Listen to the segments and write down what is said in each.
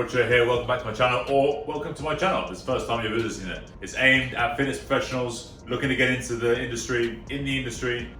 Roger here, welcome back to my channel, or welcome to my channel. This is the first time you're visiting it. It's aimed at fitness professionals looking to get into the industry,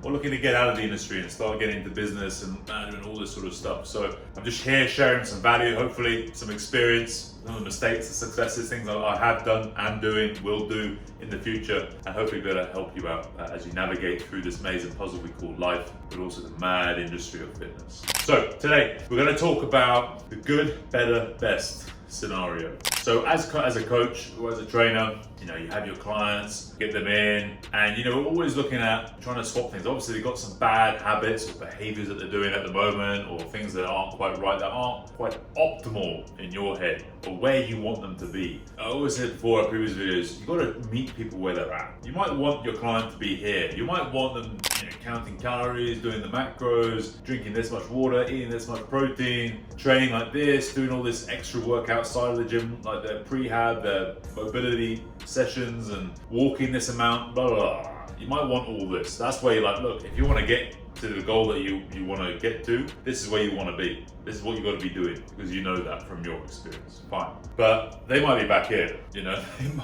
or looking to get out of the industry and start getting into business and management, all this sort of stuff. So I'm just here sharing some value, hopefully some experience, some of the mistakes and successes, things that I have done and doing, will do in the future, and hopefully be able to help you out as you navigate through this maze and puzzle we call life, but also the mad industry of fitness. So today we're going to talk about the good, better, best scenario. So as a coach or as a trainer, you have your clients, get them in, and we're always looking at trying to swap things. Obviously they've got some bad habits or behaviors that they're doing at the moment, or things that aren't quite right, that aren't quite optimal in your head, or where you want them to be. I always said before in previous videos, you've got to meet people where they're at. You might want your client to be here. You might want them counting calories, doing the macros, drinking this much water, eating this much protein, training like this, doing all this extra work outside of the gym, like their prehab, their mobility sessions, and walking this amount, blah, blah, blah. You might want all this. That's where you're like, look, if you want to get to the goal that you want to get to, this is where you want to be. This is what you got to be doing, because you know that from your experience. Fine. But they might be back here, they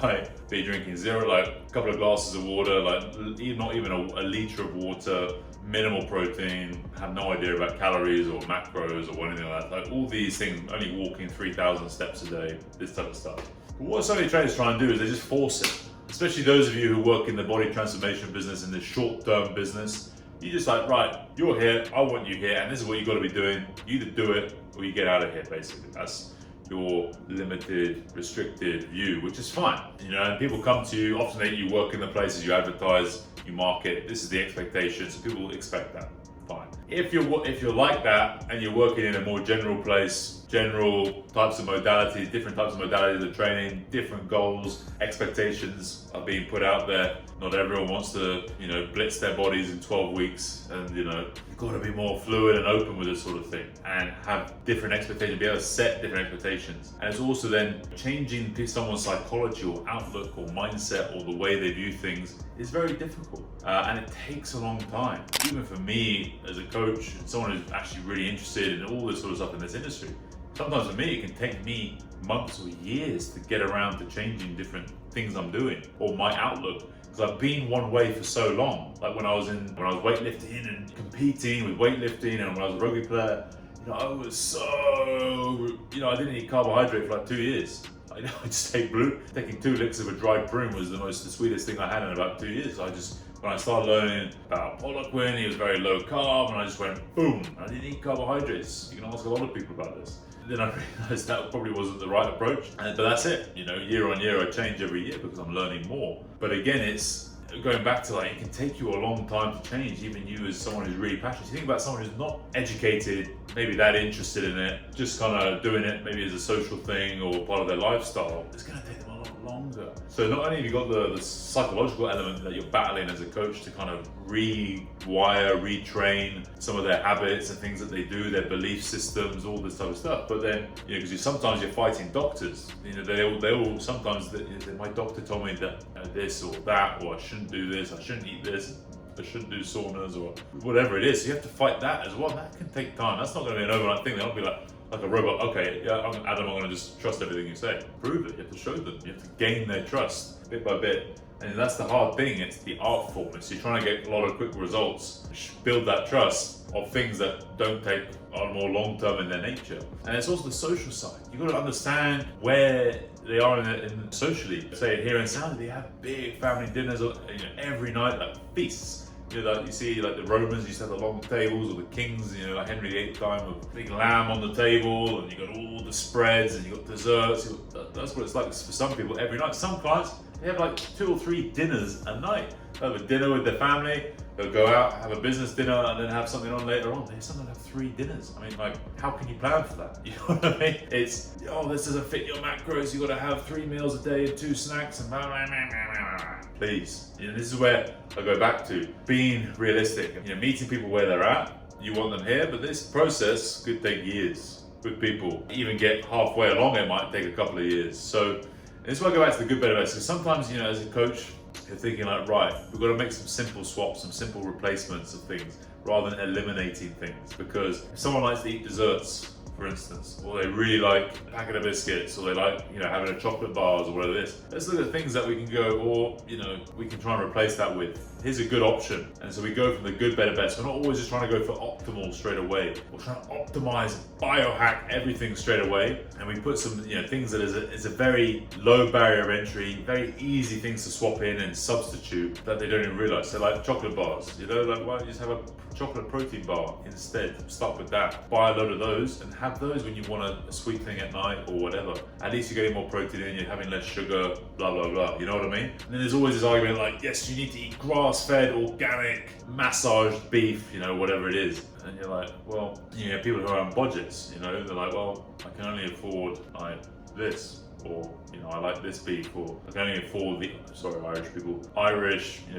might be drinking zero, like a couple of glasses of water, like not even a liter of water, minimal protein, have no idea about calories or macros or anything like that. Like all these things, only walking 3,000 steps a day, this type of stuff. But what so many traders try and do is they just force it. Especially those of you who work in the body transformation business, in the short-term business. You just like, right, you're here, I want you here, and this is what you got to be doing. You either do it or you get out of here, basically. That's your limited, restricted view, which is fine. And people come to you, often you work in the places you advertise, you market, this is the expectation, so people expect that. Fine. If you're like that and you're working in a more general place, general types of modalities, different types of modalities of training, different goals, expectations are being put out there. Not everyone wants to, blitz their bodies in 12 weeks, and you've got to be more fluid and open with this sort of thing, and have different expectations, be able to set different expectations. And it's also then changing someone's psychology or outlook or mindset or the way they view things is very difficult, and it takes a long time. Even for me as a coach, someone who's actually really interested in all this sort of stuff in this industry, sometimes for me, it can take me months or years to get around to changing different things I'm doing or my outlook, because I've been one way for so long. Like when I was weightlifting and competing with weightlifting, and when I was a rugby player, I was so, I didn't eat carbohydrate for like 2 years. I just taking 2 licks of a dried prune was the sweetest thing I had in about 2 years. When I started learning about Poliquin, he was very low carb, and I just went boom. I didn't eat carbohydrates. You can ask a lot of people about this. Then I realized that probably wasn't the right approach. But that's it. Year on year I change every year because I'm learning more. But again, it's going back to it can take you a long time to change, even you as someone who's really passionate. You think about someone who's not educated, maybe that interested in it, just kind of doing it maybe as a social thing or part of their lifestyle, it's going to take them a lot longer. So not only have you got the psychological element that you're battling as a coach to kind of rewire, retrain some of their habits and things that they do, their belief systems, all this type of stuff. But then, because sometimes you're fighting doctors. They all sometimes, my doctor told me that this or that, or I shouldn't do this, I shouldn't eat this, I shouldn't do saunas, or whatever it is. So you have to fight that as well. That can take time. That's not going to be an overnight thing. They'll not be like a robot. Okay, yeah, Adam, I'm going to just trust everything you say. Prove it. You have to show them. You have to gain their trust bit by bit. And that's the hard thing. It's the art form. It's you're trying to get a lot of quick results, build that trust of things that don't take are more long-term in their nature. And it's also the social side. You've got to understand where they are in socially. Say here in Saudi, they have big family dinners every night, like feasts. Like you see, like the Romans used to have the long tables, or the kings, like Henry VIII time, with big lamb on the table, and you got all the spreads, and you got desserts. That's what it's like for some people every night. Some clients, they have like 2 or 3 dinners a night. They'll have a dinner with their family, they'll go out, have a business dinner, and then have something on later on. They sometimes have 3 dinners. I mean, how can you plan for that? You know what I mean? It's, this doesn't fit your macros, you got to have 3 meals a day and 2 snacks, and blah, blah, blah, blah, blah. Please. This is where I go back to being realistic. Meeting people where they're at. You want them here, but this process could take years with people. Even get halfway along, it might take a couple of years. So this is why I go back to the good, better, best. Because sometimes, as a coach, you're thinking like, right, we've got to make some simple swaps, some simple replacements of things, rather than eliminating things. Because if someone likes to eat desserts for instance, or they really like a packet of biscuits, or they like, having a chocolate bars or whatever it is. Let's look at things that we can go, or, we can try and replace that with. Here's a good option. And so we go from the good, better, best. We're not always just trying to go for optimal straight away. We're trying to optimize, biohack everything straight away. And we put some, things that is a very low barrier of entry, very easy things to swap in and substitute that they don't even realize. So like chocolate bars, why don't you just have a chocolate protein bar instead? Start with that. Buy a load of those and have those when you want a sweet thing at night or whatever. At least you're getting more protein in, you're having less sugar, blah, blah, blah. You know what I mean? And then there's always this argument like, yes, you need to eat grass-fed, organic, massaged beef, whatever it is. And you're like, well, people who are on budgets, they're like, well, I can only afford this. Or, I like this beef, or I can only afford Irish people,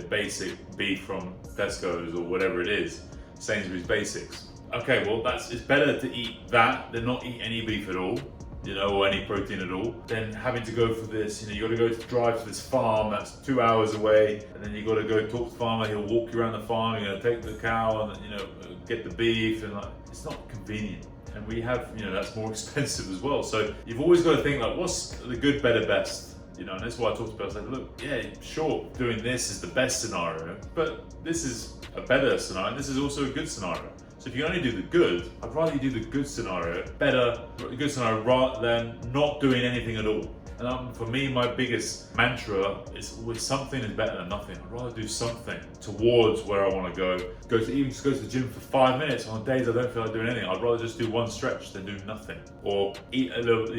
basic beef from Tesco's or whatever it is, Sainsbury's Basics. Okay, well, it's better to eat that than not eat any beef at all, or any protein at all, than having to go for this, you got to drive to this farm that's 2 hours away, and then you got to go talk to the farmer, he'll walk you around the farm, you're going to take the cow and, get the beef, and it's not convenient. And we have, that's more expensive as well. So you've always got to think what's the good, better, best? And that's why I talked about, look, yeah, sure, doing this is the best scenario, but this is a better scenario. This is also a good scenario. So if you only do the good, I'd rather you do the good scenario, good scenario, rather than not doing anything at all. And for me, my biggest mantra is always something is better than nothing. I'd rather do something towards where I want to go. Even just go to the gym for 5 minutes on days I don't feel like doing anything. I'd rather just do one stretch than do nothing. Or eat a little,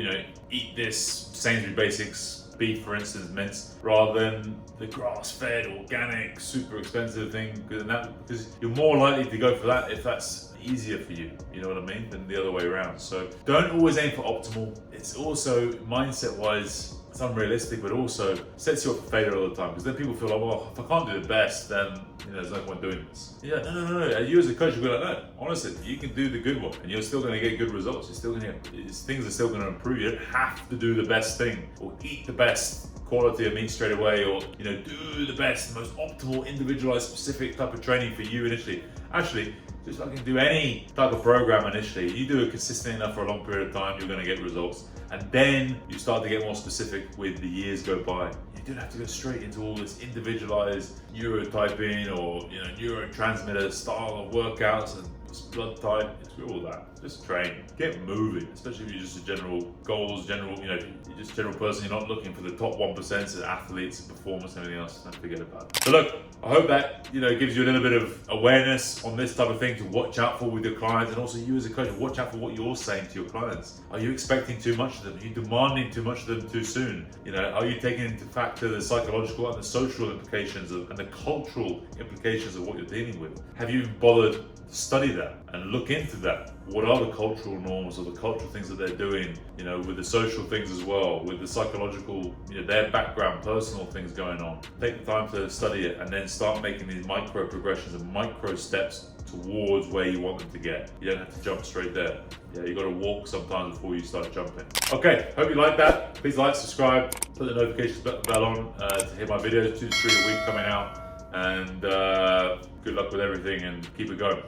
eat this Sainsbury's Basics beef, for instance, minced, rather than the grass-fed, organic, super expensive thing. Because you're more likely to go for that if that's easier for you, you know what I mean, than the other way around. So don't always aim for optimal. It's also, mindset-wise, it's unrealistic, but also sets you up for failure all the time. Because then people feel like, well, if I can't do the best, then there's no point doing this. Yeah, no. You as a coach, you'll be like, no, honestly, you can do the good one, and you're still going to get good results. You're still going to get, things are still going to improve. You don't have to do the best thing or eat the best quality of meat straight away, or do the best, most optimal, individualized, specific type of training for you initially. Actually, just fucking do any type of program initially. You do it consistent enough for a long period of time, you're going to get results. And then you start to get more specific with the years go by. You don't have to go straight into all this individualized neurotyping or neurotransmitter style of workouts and blood type. Screw all that. Just train. Get moving, especially if you're just a you're just a general person, you're not looking for the top 1% of athletes, performance, and everything else. Don't forget about it. So look, I hope that gives you a little bit of awareness on this type of thing to watch out for with your clients, and also you as a coach, watch out for what you're saying to your clients. Are you expecting too much of them? Are you demanding too much of them too soon? Are you taking into factor the psychological and the social implications and the cultural implications of what you're dealing with? Have you bothered to study that and look into that? What are the cultural norms or the cultural things that they're doing, with the social things as well, with the psychological, their background, personal things going on. Take the time to study it and then start making these micro progressions and micro steps towards where you want them to get. You don't have to jump straight there. Yeah, you got to walk sometimes before you start jumping. Okay, hope you like that. Please like, subscribe, put the notifications bell on to hear my videos, 2 to 3 a week coming out. And good luck with everything and keep it going.